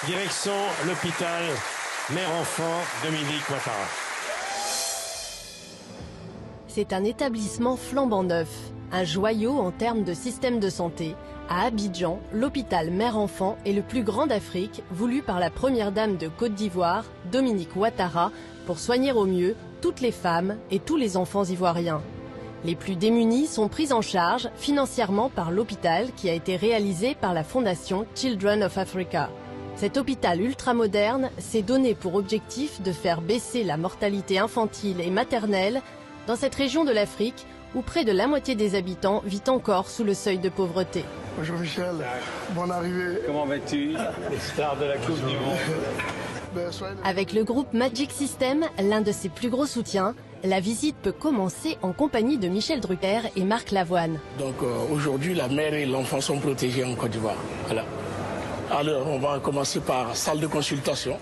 Direction l'hôpital mère-enfant Dominique Ouattara. C'est un établissement flambant neuf, un joyau en termes de système de santé. À Abidjan, l'hôpital mère-enfant est le plus grand d'Afrique, voulu par la première dame de Côte d'Ivoire, Dominique Ouattara, pour soigner au mieux toutes les femmes et tous les enfants ivoiriens. Les plus démunis sont pris en charge financièrement par l'hôpital qui a été réalisé par la fondation Children of Africa. Cet hôpital ultramoderne s'est donné pour objectif de faire baisser la mortalité infantile et maternelle dans cette région de l'Afrique où près de la moitié des habitants vit encore sous le seuil de pauvreté. Bonjour Michel, bonne arrivée. Comment vas-tu, les stars de la Coupe du Monde? Avec le groupe Magic System, l'un de ses plus gros soutiens, la visite peut commencer en compagnie de Michel Drucker et Marc Lavoine. Donc aujourd'hui, la mère et l'enfant sont protégés en Côte d'Ivoire. Voilà. Alors on va commencer par salle de consultation.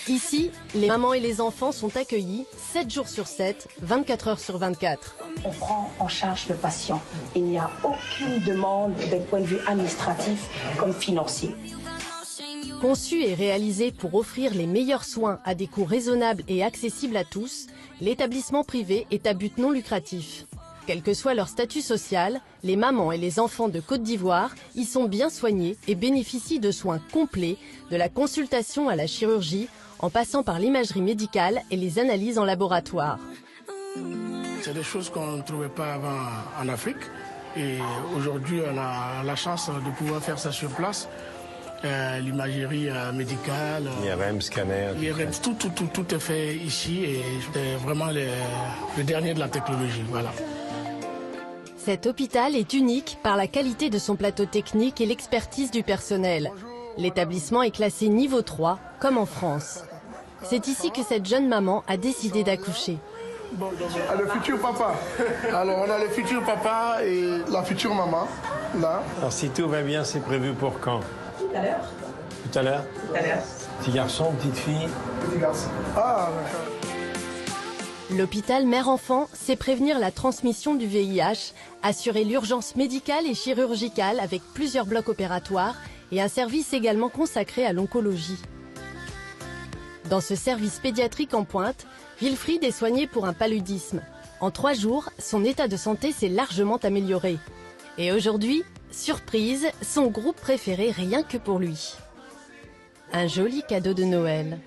Ici, les mamans et les enfants sont accueillis 7 jours sur 7, 24 heures sur 24. On prend en charge le patient. Il n'y a aucune demande d'un point de vue administratif comme financier. Conçu et réalisé pour offrir les meilleurs soins à des coûts raisonnables et accessibles à tous, l'établissement privé est à but non lucratif. Quel que soit leur statut social, les mamans et les enfants de Côte d'Ivoire y sont bien soignés et bénéficient de soins complets, de la consultation à la chirurgie, en passant par l'imagerie médicale et les analyses en laboratoire. C'est des choses qu'on ne trouvait pas avant en Afrique. Et aujourd'hui, on a la chance de pouvoir faire ça sur place. L'imagerie médicale, IRM, scanner. l'IRM, tout est fait ici et c'est vraiment le dernier de la technologie. Voilà. Cet hôpital est unique par la qualité de son plateau technique et l'expertise du personnel. L'établissement est classé niveau 3, comme en France. C'est ici que cette jeune maman a décidé d'accoucher. Bon, le futur papa. Alors on a le futur papa et la future maman, là. Alors si tout va bien, c'est prévu pour quand? Tout à l'heure. Tout à l'heure? Tout à l'heure. Petit garçon, petite fille? Petit garçon. Ah, d'accord. L'hôpital mère-enfant sait prévenir la transmission du VIH, assurer l'urgence médicale et chirurgicale avec plusieurs blocs opératoires et un service également consacré à l'oncologie. Dans ce service pédiatrique en pointe, Wilfried est soigné pour un paludisme. En 3 jours, son état de santé s'est largement amélioré. Et aujourd'hui, surprise, son groupe préféré rien que pour lui. Un joli cadeau de Noël.